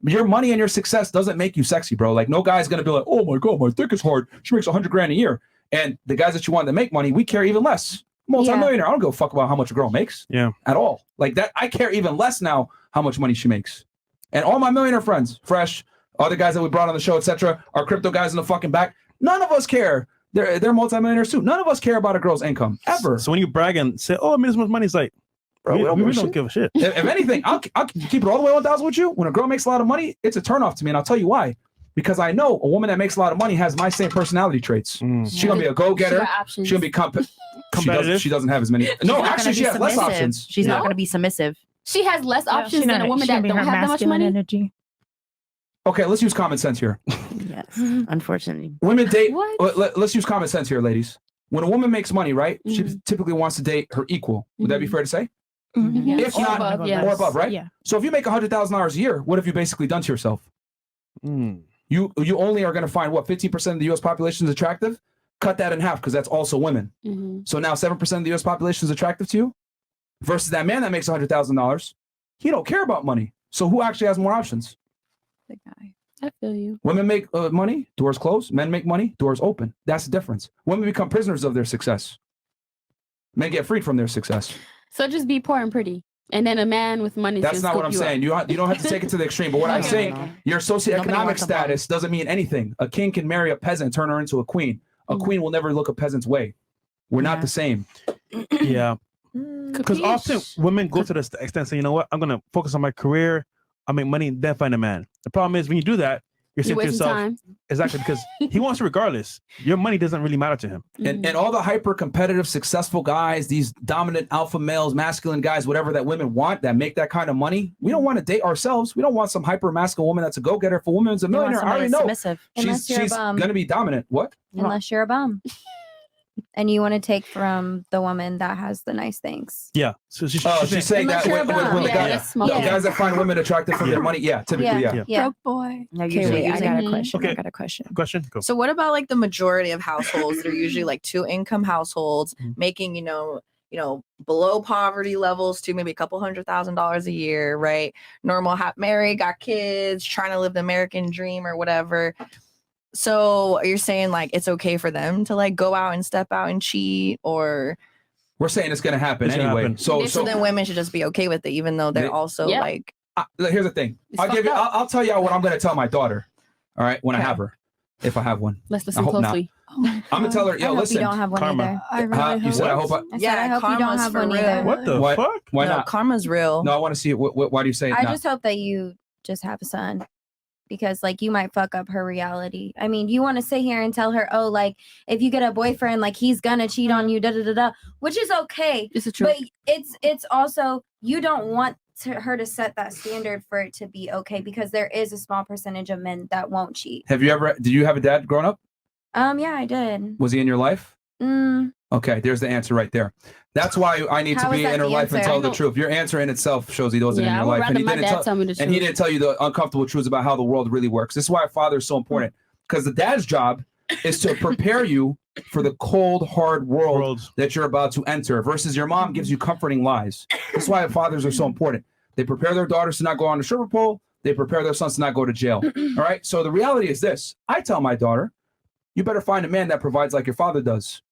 Your money and your success doesn't make you sexy, bro. Like no guy's gonna be like, oh my God, my dick is hard. She makes $100,000 a year. And the guys that you want to make money, we care even less. Multi-millionaire. I don't give a fuck about how much a girl makes. Yeah. At all. Like that, I care even less now how much money she makes. And all my millionaire friends, Fresh, other guys that we brought on the show, etc., our crypto guys in the fucking back, none of us care. They're multi-millionaires too. None of us care about a girl's income ever. So when you brag and say, "Oh, I made this much money," it's like, bro, we don't give a shit. If anything, I'll keep it all the way 1,000 with you. When a girl makes a lot of money, it's a turnoff to me, and I'll tell you why. Because I know a woman that makes a lot of money has my same personality traits. She's gonna be a go-getter. She's gonna be competitive. She doesn't have as many. No, actually, she has less options. She's not gonna be submissive. She has less options than a woman that don't have that much money. Energy. Okay, let's use common sense here. Yes, unfortunately. Women date. Let's use common sense here, ladies. When a woman makes money, right? She typically wants to date her equal. Would that be fair to say? If Or not, above, or above, right? Yeah. So if you make $100,000 a year, what have you basically done to yourself? You only are going to find what 15% of the U.S. population is attractive. Cut that in half because that's also women. So now 7% of the U.S. population is attractive to you, versus that man that makes $100,000. He don't care about money. So who actually has more options? The guy. I feel you. Women make money, doors close. Men make money, doors open. That's the difference. Women become prisoners of their success. Men get freed from their success. So just be poor and pretty. And then a man with money. That's not what I'm saying. You don't have to take it to the extreme. But what I'm saying, your socioeconomic status doesn't mean anything. A king can marry a peasant and turn her into a queen. A queen will never look a peasant's way. We're not the same. Yeah. Because often women go to the extent saying, you know what, I'm going to focus on my career. I'll make money and then find a man. The problem is when you do that, you're saying to yourself, time. Exactly, because he wants you regardless. Your money doesn't really matter to him. And all the hyper competitive, successful guys, these dominant alpha males, masculine guys, whatever that women want that make that kind of money, we don't want to date ourselves. We don't want some hyper masculine woman that's a go-getter. If a woman's a millionaire, I already know she's going to be dominant. What? Unless you're a bum. And you want to take from the woman that has the nice things. Yeah. So she's saying that when the guys that find women attractive for their money, typically, yeah. Broke boy. Okay, I got a question. Okay. I got a question. Go. So what about like the majority of households that are usually like 2-income households making, you know, below poverty levels to maybe a couple $100,000 a year, right? Normal, married, got kids, trying to live the American dream or whatever. So you're saying like it's okay for them to like go out and step out and cheat, or we're saying it's going to happen anyway. So then women should just be okay with it, even though they're also like. Here's the thing. I'll tell you what I'm going to tell my daughter. All right, when I have her, if I have one. Let's listen closely. I'm gonna tell her, yo, listen. You don't have one either. I really you said I hope. I hope you don't have one either. What the fuck? Why no, not? Karma's real. No, I want to see it. Why do you say it? I just hope that you just have a son. Because like you might fuck up her reality. I mean, you want to sit here and tell her, oh, like if you get a boyfriend, like he's gonna cheat on you, which is okay. It's the truth. But it's also you don't want her to set that standard for it to be okay, because there is a small percentage of men that won't cheat. Did you have a dad growing up? Yeah, I did. Was he in your life? Okay, there's the answer right there. That's why I need to be in her life and tell the truth. Your answer in itself shows he wasn't in your life. And he didn't tell you the uncomfortable truths about how the world really works. This is why a father is so important. Because the dad's job is to prepare you for the cold, hard world that you're about to enter, versus your mom gives you comforting lies. That's why fathers are so important. They prepare their daughters to not go on the stripper pole. They prepare their sons to not go to jail. All right? So the reality is this. I tell my daughter, you better find a man that provides like your father does.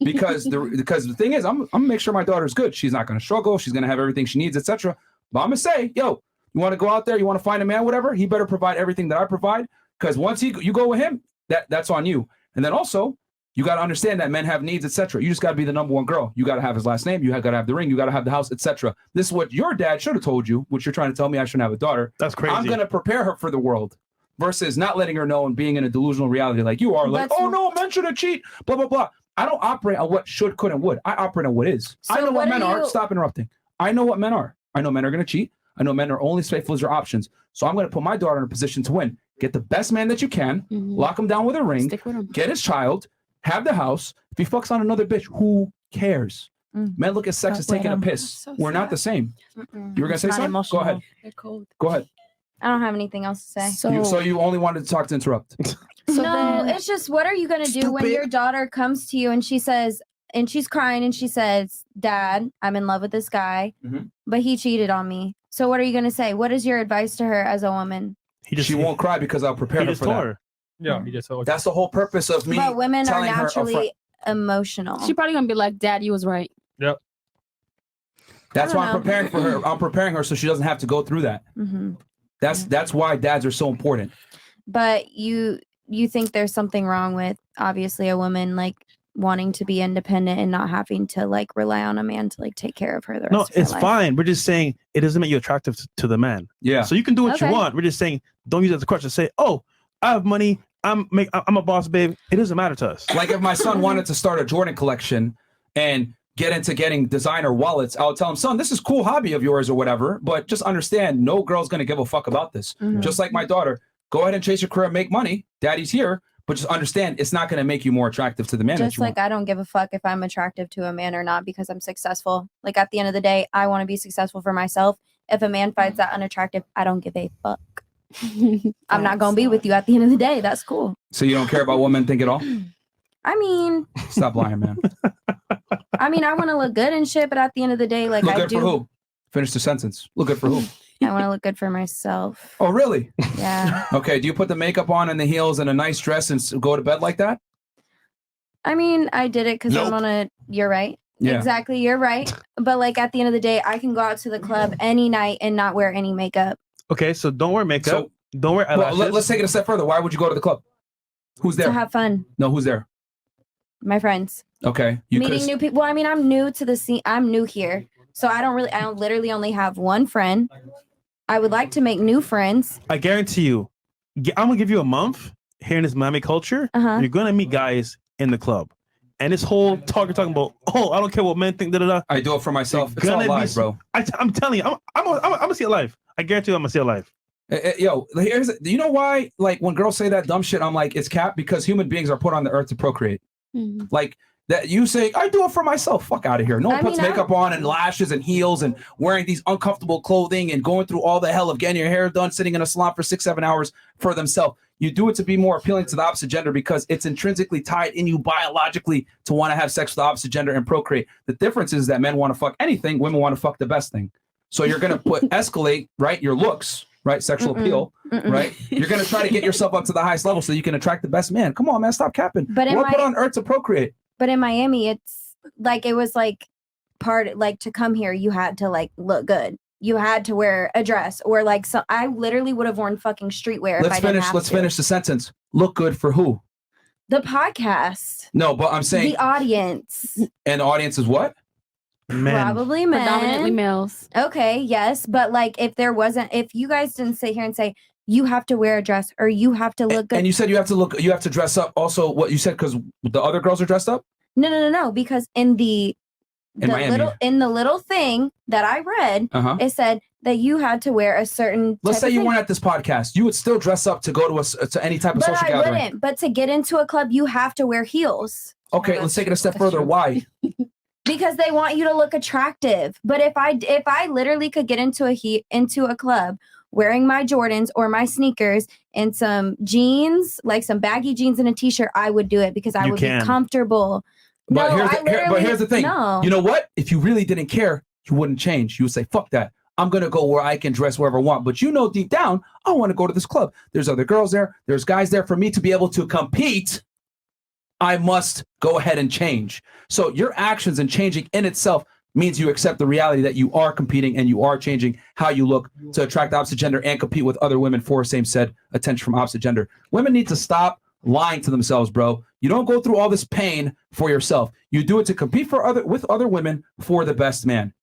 because the thing is, I'm gonna make sure my daughter's good. She's not gonna struggle. She's gonna have everything she needs, etc. But I'm gonna say, yo, you want to go out there, you want to find a man, whatever. He better provide everything that I provide. Because once you go with him, that's on you. And then also, you got to understand that men have needs, etc. You just got to be the number one girl. You got to have his last name. You got to have the ring. You got to have the house, etc. This is what your dad should have told you. What you're trying to tell me I shouldn't have a daughter. That's crazy. I'm gonna prepare her for the world. Versus not letting her know and being in a delusional reality like you are. Like, oh no, men shouldn't cheat. Blah blah blah. I don't operate on what should, could, and would. I operate on what is. So I know what men are. you... Stop interrupting. I know what men are. I know men are going to cheat. I know men are only as faithful as your options. So I'm going to put my daughter in a position to win. Get the best man that you can. Lock him down with a ring. Get his child. Have the house. If he fucks on another bitch, who cares? Men look at sex as taking a piss. We're not the same. You were going to say something? Go ahead. Go ahead. I don't have anything else to say. So you only wanted to talk to interrupt. No, it's just, what are you going to do when your daughter comes to you and she says, and she's crying and she says, Dad, I'm in love with this guy, but he cheated on me. So what are you gonna say? What is your advice to her as a woman? She won't cry because I'll prepare her for that. Yeah, he just told her. That's the whole purpose of me. But women are telling her naturally emotional. She probably gonna be like, "Dad, you was right." Yep. That's why I'm preparing for her. I'm preparing her so she doesn't have to go through that. Mm-hmm. That's why dads are so important. But you think there's something wrong with obviously a woman like wanting to be independent and not having to like rely on a man to like take care of her the rest of her it's life. fine. We're just saying it doesn't make you attractive to the man. Yeah. So you can do what you want. We're just saying don't use it as a question. Say, oh, I have money. I'm a boss, babe. It doesn't matter to us. Like if my son wanted to start a Jordan collection and get into getting designer wallets, I'll tell him, son, this is a cool hobby of yours or whatever, but just understand no girl's going to give a fuck about this. Mm-hmm. Just like my daughter, go ahead and chase your career, make money. Daddy's here, but just understand it's not going to make you more attractive to the man. Just like I don't give a fuck if I'm attractive to a man or not because I'm successful. Like at the end of the day, I want to be successful for myself. If a man finds that unattractive, I don't give a fuck. I'm not going to be with you at the end of the day. That's cool. So you don't care about what men think at all? I mean, stop lying, man. I mean, I want to look good and shit, but at the end of the day, like look I good do. For who? Finish the sentence. Look good for who? I want to look good for myself. Oh, really? Yeah. Okay. Do you put the makeup on and the heels and a nice dress and go to bed like that? I mean, I did it because I'm on a. You're right. Yeah. Exactly. You're right. But like at the end of the day, I can go out to the club any night and not wear any makeup. Okay, so don't wear makeup. Don't wear eyelashes. Well, let's take it a step further. Why would you go to the club? Who's there? To have fun. No, who's there? My friends. Okay. Meeting new people. Well, I mean, I'm new to the scene. I'm new here. So I don't literally only have one friend. I would like to make new friends. I guarantee you, I'm going to give you a month here in this Miami culture. You're going to meet guys in the club. And this whole talk you're talking about, oh, I don't care what men think, da-da-da. I do it for myself. It's all live, bro. I'm telling you, I'm going to see it live. I guarantee you I'm going to see it live. Yo, do you know why? Like when girls say that dumb shit, I'm like, it's cap because human beings are put on the earth to procreate. Mm-hmm. Like that you say, I do it for myself. Fuck out of here. No one puts makeup on and lashes and heels and wearing these uncomfortable clothing and going through all the hell of getting your hair done, sitting in a salon for 6-7 hours for themselves. You do it to be more appealing to the opposite gender because it's intrinsically tied in you biologically to want to have sex with the opposite gender and procreate. The difference is that men want to fuck anything, women want to fuck the best thing. So you're going to escalate, right? Your looks. Right, sexual appeal, right? You're gonna try to get yourself up to the highest level so you can attract the best man. Come on, man, stop capping. But we're put on earth to procreate. But in Miami, it's like it was like to come here, you had to like look good. You had to wear a dress or like so. I literally would have worn fucking streetwear. Let's finish the sentence. Look good for who? The podcast. No, but I'm saying the audience. And the audience is what? Men. Probably men. Predominantly males. Okay, yes. But like if you guys didn't sit here and say you have to wear a dress or you have to look good. And you said you have to dress up also what you said because the other girls are dressed up? No. Because in the little thing that I read, it said that you had to wear a certain Let's say you weren't at this podcast. You would still dress up to go to any type of social gathering. But I wouldn't. But to get into a club, you have to wear heels. Okay, let's take it a step further. Why? Because they want you to look attractive. But if I literally could get into a club wearing my Jordans or my sneakers and some jeans, like some baggy jeans and a t-shirt, I would do it because I would be comfortable. But here's the thing. No. You know what? If you really didn't care, you wouldn't change. You would say, fuck that. I'm going to go where I can dress wherever I want. But you know deep down, I want to go to this club. There's other girls there. There's guys there. For me to be able to compete, I must go ahead and change. So your actions and changing in itself means you accept the reality that you are competing and you are changing how you look to attract the opposite gender and compete with other women for same said attention from opposite gender. Women need to stop lying to themselves, bro. You don't go through all this pain for yourself. You do it to compete with other women for the best man.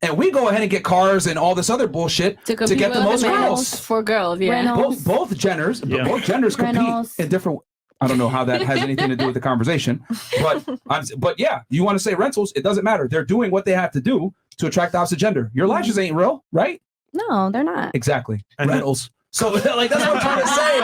And we go ahead and get cars and all this other bullshit to get the most girls. For girls, yeah. Both genders compete in different. I don't know how that has anything to do with the conversation, but yeah, you want to say rentals? It doesn't matter. They're doing what they have to do to attract the opposite gender. Your lashes ain't real, right? No, they're not. Exactly. And rentals. So like that's what I'm trying to say,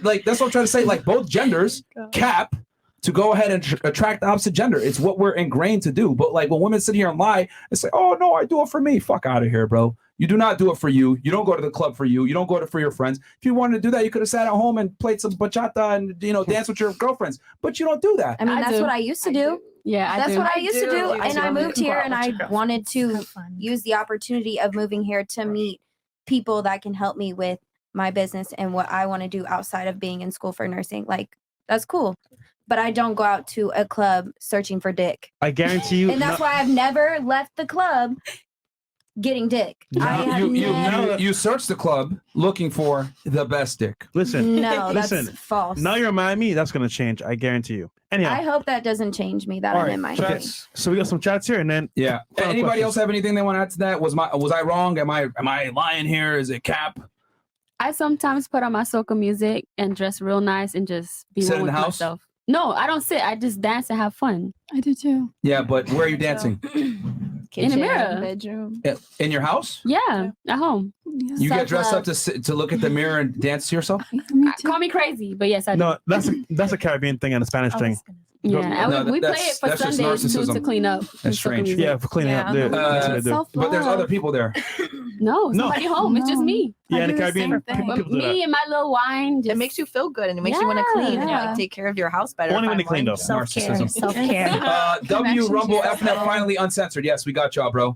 bro. That's what I'm trying to say. Like both genders cap to go ahead and attract the opposite gender. It's what we're ingrained to do. But like when women sit here and lie and say, "Oh no, I do it for me." Fuck out of here, bro. You do not do it for you. You don't go to the club for you. You don't go to for your friends. If you wanted to do that, you could have sat at home and played some bachata and dance with your girlfriends. But you don't do that. I mean, that's what I used to do. Yeah, That's do. what I used to do. And I moved here and I Girl. wanted to Have fun. use the opportunity of moving here to meet people that can help me with my business and what I want to do outside of being in school for nursing. Like, that's cool. But I don't go out to a club searching for dick. I guarantee you. And that's why I've never left the club getting dick. I have never. You search the club looking for the best dick. Listen. No, that's Listen. false. Now you're in Miami. That's gonna change. I guarantee you. Anyhow. I hope that doesn't change me that All I'm right, in my chats. So we got some chats here, and then Yeah. Final Anybody questions. else have anything they want to add to that? Was I wrong? Am I lying here? Is it cap? I sometimes put on my soca music and dress real nice and just be Sit one in the with house? myself. No, I don't sit. I just dance and have fun. I do too. Yeah, but where are you dancing? In the mirror. bedroom. In your house? Yeah, at home. You get dressed up to look at the mirror and dance to yourself? Me too. Call me crazy, but yes, I do. no, that's a Caribbean thing and a Spanish thing. Yeah, and No, we play that's- it for that's just Sundays too, to narcissism. clean up. That's the soca strange. music. Yeah, for cleaning up. Yeah. That's what they do. But there's other people there. No, No. somebody home. It's just me. Yeah, in do the the Caribbean, same thing. people do Me that. and my little wine. Just, It makes you feel good and it makes you want to clean and Yeah. like take care of your house better. Only when they if I'm clean, like- though. Narcissism. Self-care. W Connection Rumble to FNF finally uncensored. Yes, we got y'all, bro.